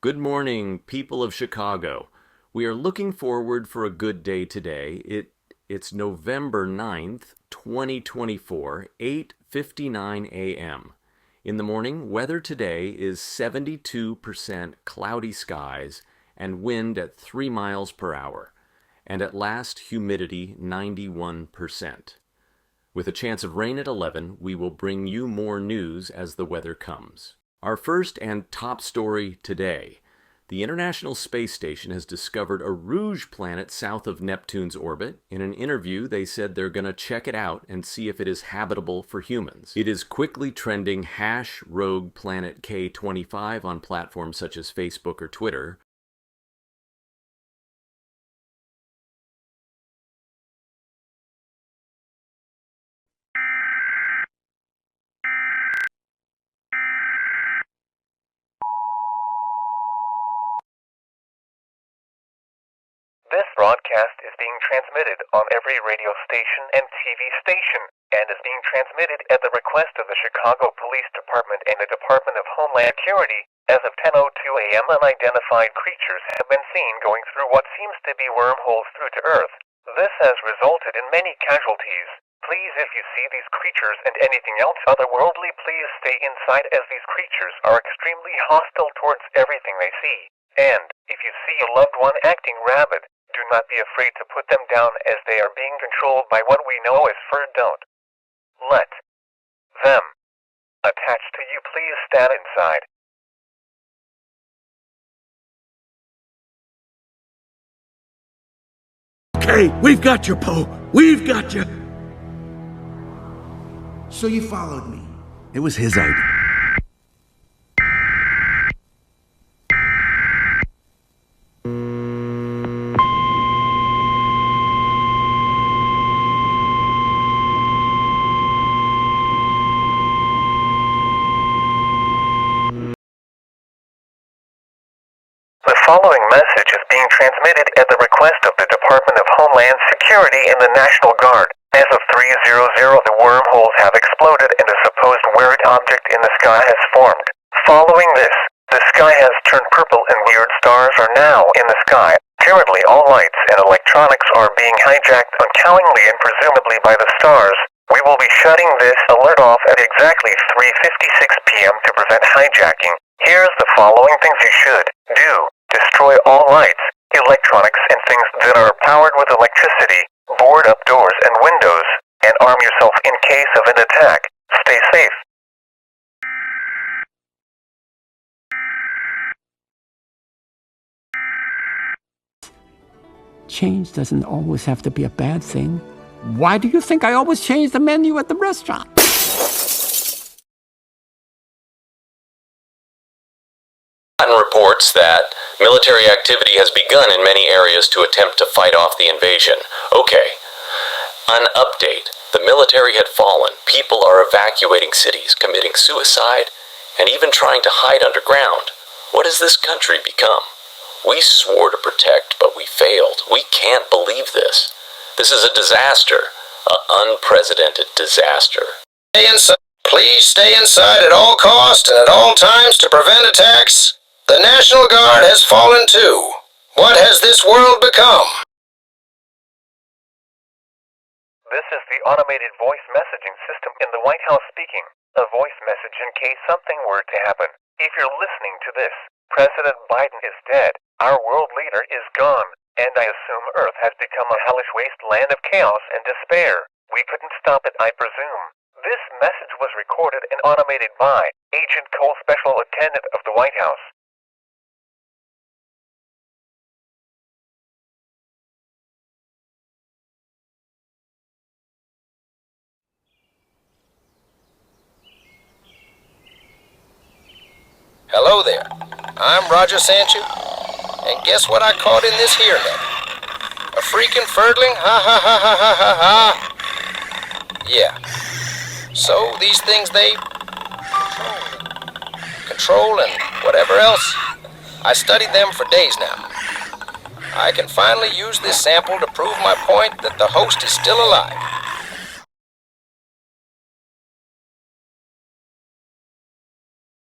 Good morning, people of Chicago. We are looking forward for a good day today. It's November 9th, 2024, 8:59 a.m. In the morning, weather today is 72% cloudy skies and wind at 3 miles per hour, and at last humidity 91%. With a chance of rain at 11, we will bring you more news as the weather comes. Our first and top story today. The International Space Station has discovered a rouge planet south of Neptune's orbit. In an interview, they said they're going to check it out and see if it is habitable for humans. It is quickly trending #rogue planet K25 on platforms such as Facebook or Twitter. This broadcast is being transmitted on every radio station and TV station, and is being transmitted at the request of the Chicago Police Department and the Department of Homeland Security. As of 10:02 a.m., unidentified creatures have been seen going through what seems to be wormholes through to Earth. This has resulted in many casualties. Please, if you see these creatures and anything else otherworldly, please stay inside, as these creatures are extremely hostile towards everything they see. And if you see a loved one acting rabid, do not be afraid to put them down, as they are being controlled by what we know as fur. Don't let them attach to you. Please stand inside. Okay, we've got you, Poe. We've got you. So you followed me. It was his idea. The following message is being transmitted at the request of the Department of Homeland Security and the National Guard. As of 3:00, the wormholes have exploded and a supposed weird object in the sky has formed. Following this, the sky has turned purple and weird stars are now in the sky. Currently, all lights and electronics are being hijacked unknowingly and presumably by the stars. We will be shutting this alert off at exactly 3:56 p.m. to prevent hijacking. Here's the following things you should do. Destroy all lights, electronics, and things that are powered with electricity. Board up doors and windows, and arm yourself in case of an attack. Stay safe. Change doesn't always have to be a bad thing. Why do you think I always change the menu at the restaurant? Reports that military activity has begun in many areas to attempt to fight off the invasion. Okay. An update. The military had fallen. People are evacuating cities, committing suicide, and even trying to hide underground. What has this country become? We swore to protect, but we failed. We can't believe this. This is a disaster. An unprecedented disaster. Stay inside. Please stay inside at all costs and at all times to prevent attacks. The National Guard has fallen too. What has this world become? This is the automated voice messaging system in the White House speaking. A voice message in case something were to happen. If you're listening to this, President Biden is dead. Our world leader is gone. And I assume Earth has become a hellish wasteland of chaos and despair. We couldn't stop it, I presume. This message was recorded and automated by Agent Cole, Special Attendant of the White House. Hello there. I'm Roger Sanchu. And guess what I caught in this here net? A freaking furdling? Ha ha ha ha ha ha ha. Yeah. So these things, they control and whatever else. I studied them for days now. I can finally use this sample to prove my point that the host is still alive.